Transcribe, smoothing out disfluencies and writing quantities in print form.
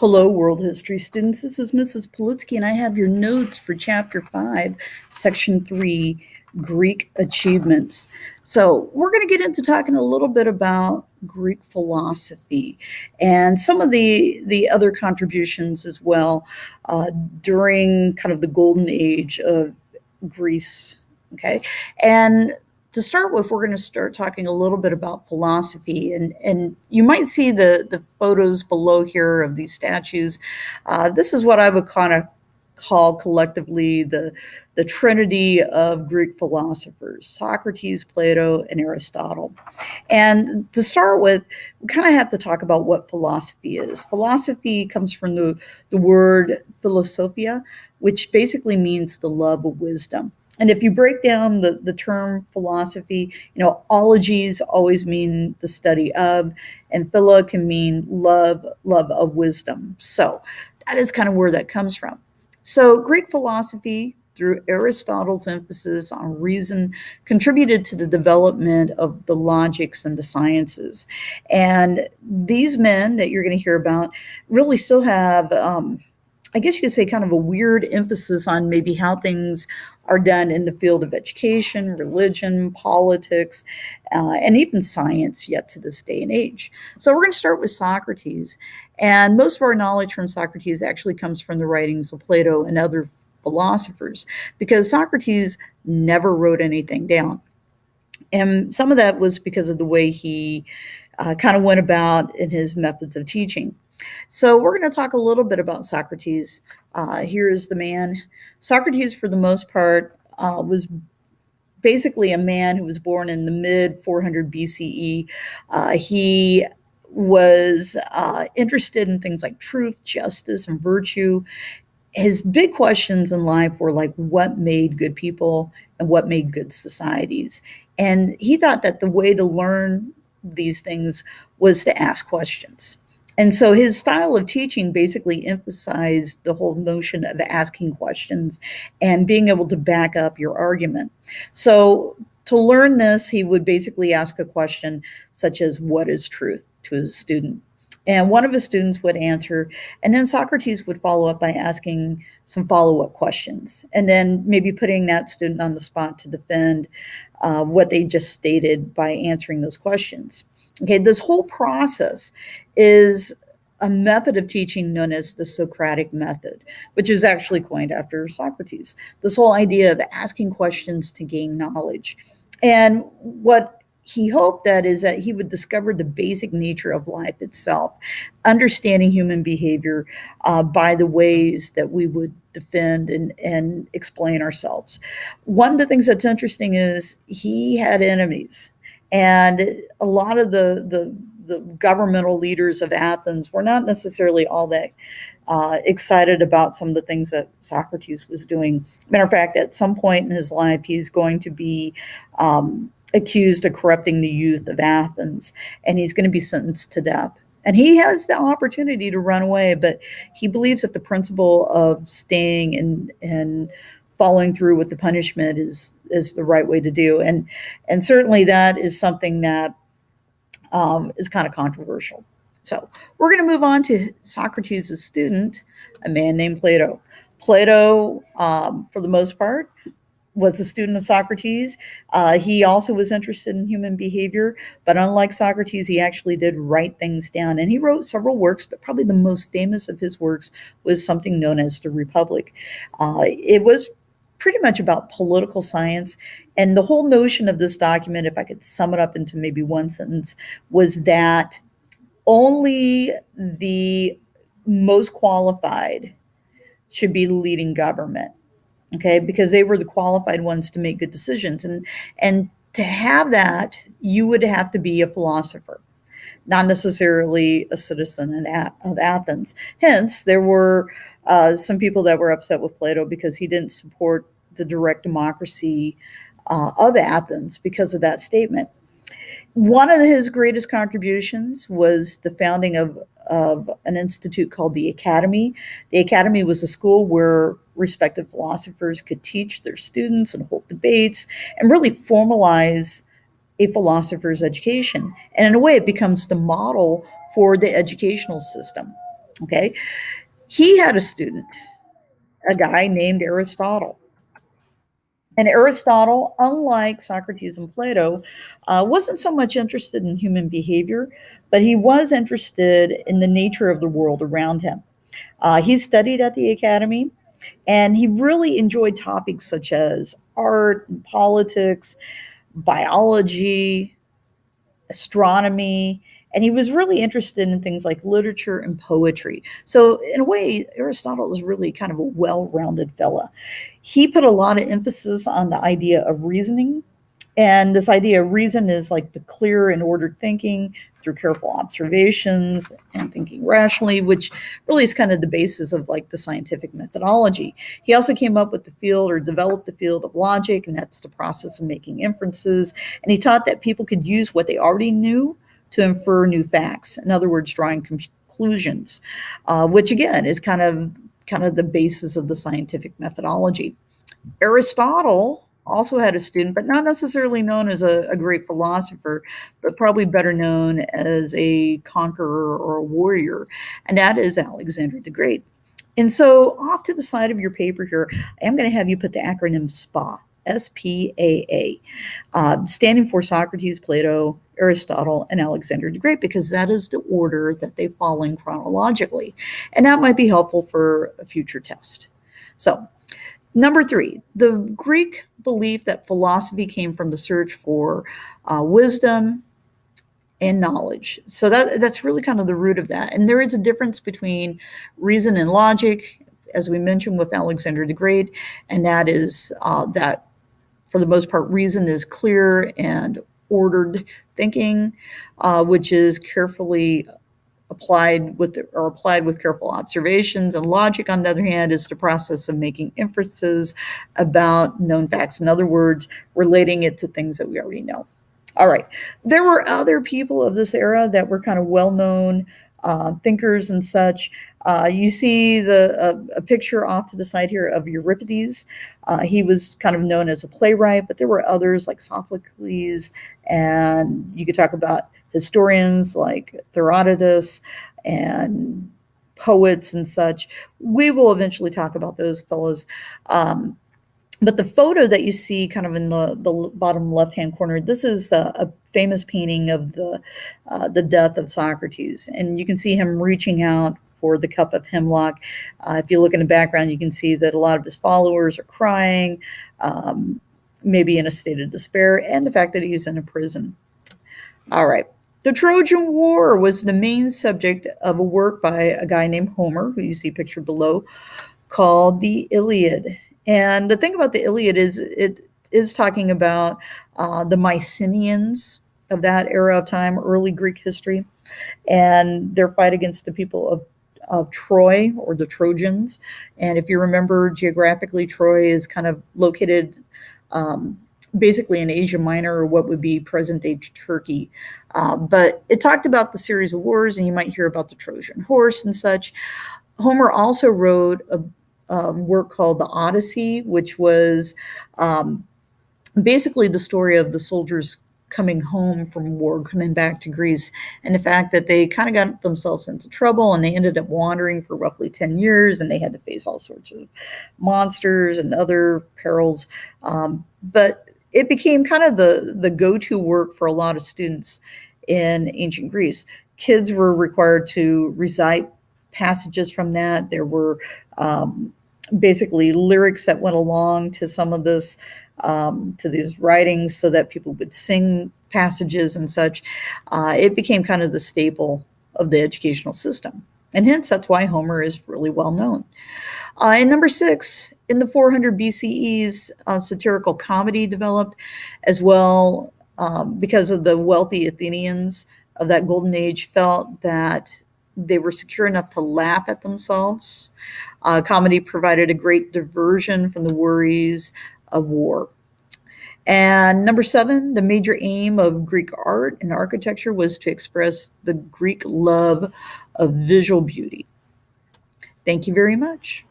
Hello, world history students. This is Mrs. Politsky, and I have your notes for Chapter 5, Section 3, Greek Achievements. So we're going to get into talking a little bit about Greek philosophy and some of the other contributions as well during kind of the golden age of Greece. Okay, and to start with, we're going to start talking a little bit about philosophy, and you might see the photos below here of these statues. This is what I would kind of call collectively the trinity of Greek philosophers: Socrates, Plato, and Aristotle. And to start with, we kind of have to talk about what philosophy is. Philosophy comes from the word philosophia, which basically means the love of wisdom. And if you break down the term philosophy, ologies always mean the study of, and philo can mean love of wisdom. So that is kind of where that comes from. So Greek philosophy, through Aristotle's emphasis on reason, contributed to the development of the logics and the sciences. And these men that you're going to hear about really still have I guess you could say kind of a weird emphasis on maybe how things are done in the field of education, religion, politics, and even science yet to this day and age. So we're going to start with Socrates. And most of our knowledge from Socrates actually comes from the writings of Plato and other philosophers, because Socrates never wrote anything down. And some of that was because of the way he kind of went about in his methods of teaching. So we're going to talk a little bit about Socrates. Here is the man. Socrates, for the most part, was basically a man who was born in the mid 400 BCE. He was interested in things like truth, justice, and virtue. His big questions in life were like, what made good people and what made good societies? And he thought that the way to learn these things was to ask questions. And so his style of teaching basically emphasized the whole notion of asking questions and being able to back up your argument. So to learn this, he would basically ask a question such as, what is truth, to his student? And one of his students would answer, and then Socrates would follow up by asking some follow-up questions, and then maybe putting that student on the spot to defend what they just stated by answering those questions. Okay, this whole process is a method of teaching known as the Socratic method, which is actually coined after Socrates. This whole idea of asking questions to gain knowledge. And what he hoped that is that he would discover the basic nature of life itself, understanding human behavior by the ways that we would defend and explain ourselves. One of the things that's interesting is he had enemies. And a lot of the governmental leaders of Athens were not necessarily all that excited about some of the things that Socrates was doing. Matter of fact, at some point in his life, he's going to be accused of corrupting the youth of Athens, and he's going to be sentenced to death. And he has the opportunity to run away, but he believes that the principle of staying and following through with the punishment is the right way to do. And certainly that is something that is kind of controversial. So we're going to move on to Socrates' student, a man named Plato. Plato, for the most part, was a student of Socrates. He also was interested in human behavior, but unlike Socrates, he actually did write things down. And he wrote several works, but probably the most famous of his works was something known as the Republic. It was pretty much about political science. And the whole notion of this document, if I could sum it up into maybe one sentence, was that only the most qualified should be leading government. Okay, because they were the qualified ones to make good decisions. And to have that, you would have to be a philosopher, not necessarily a citizen of Athens. Hence, there were some people that were upset with Plato because he didn't support the direct democracy of Athens because of that statement. One of his greatest contributions was the founding of an institute called the Academy. The Academy was a school where respected philosophers could teach their students and hold debates and really formalize a philosopher's education. And in a way, it becomes the model for the educational system. Okay. He had a student, a guy named Aristotle. And Aristotle, unlike Socrates and Plato, wasn't so much interested in human behavior, but he was interested in the nature of the world around him. He studied at the academy, and he really enjoyed topics such as art and politics, biology, astronomy, and he was really interested in things like literature and poetry. So, in a way, Aristotle is really kind of a well rounded fella. He put a lot of emphasis on the idea of reasoning. And this idea of reason is like the clear and ordered thinking through careful observations and thinking rationally, which really is kind of the basis of like the scientific methodology. He also came up with the field or developed the field of logic, and that's the process of making inferences. And he taught that people could use what they already knew to infer new facts. In other words, drawing conclusions, which again is kind of the basis of the scientific methodology. Aristotle also had a student, but not necessarily known as a great philosopher, but probably better known as a conqueror or a warrior, and that is Alexander the Great. And so, off to the side of your paper here, I am going to have you put the acronym SPA, SPAA, standing for Socrates, Plato, Aristotle, and Alexander the Great, because that is the order that they fall in chronologically. And that might be helpful for a future test. So, number 3, the Greek belief that philosophy came from the search for wisdom and knowledge. So that's really kind of the root of that. And there is a difference between reason and logic, as we mentioned with Alexander the Great, and that is that for the most part, reason is clear and ordered thinking, which is carefully applied with careful observations, and logic, on the other hand, is the process of making inferences about known facts. In other words, relating it to things that we already know. All right. There were other people of this era that were kind of well-known thinkers and such. You see a picture off to the side here of Euripides. He was kind of known as a playwright, but there were others like Sophocles, and you could talk about historians like Herodotus and poets and such. We will eventually talk about those fellows. But the photo that you see kind of in the bottom left-hand corner, this is a famous painting of the death of Socrates. And you can see him reaching out for the cup of hemlock. If you look in the background, you can see that a lot of his followers are crying, maybe in a state of despair, and the fact that he's in a prison. All right. The Trojan War was the main subject of a work by a guy named Homer, who you see pictured below, called the Iliad. And the thing about the Iliad is it is talking about the Mycenaeans of that era of time, early Greek history, and their fight against the people of Troy, or the Trojans. And if you remember geographically, Troy is kind of located basically in Asia Minor, or what would be present-day Turkey. But it talked about the series of wars, and you might hear about the Trojan horse and such. Homer also wrote a work called the Odyssey, which was basically the story of the soldiers coming home from war, coming back to Greece, and the fact that they kind of got themselves into trouble, and they ended up wandering for roughly 10 years, and they had to face all sorts of monsters and other perils. But it became kind of the go-to work for a lot of students in ancient Greece. Kids were required to recite passages from that. There were basically lyrics that went along to some of this, to these writings, so that people would sing passages and such. It became kind of the staple of the educational system. And hence, that's why Homer is really well known. And number 6, in the 400 BCEs, satirical comedy developed as well, because of the wealthy Athenians of that golden age felt that they were secure enough to laugh at themselves. Comedy provided a great diversion from the worries of war. And number 7, the major aim of Greek art and architecture was to express the Greek love of visual beauty. Thank you very much.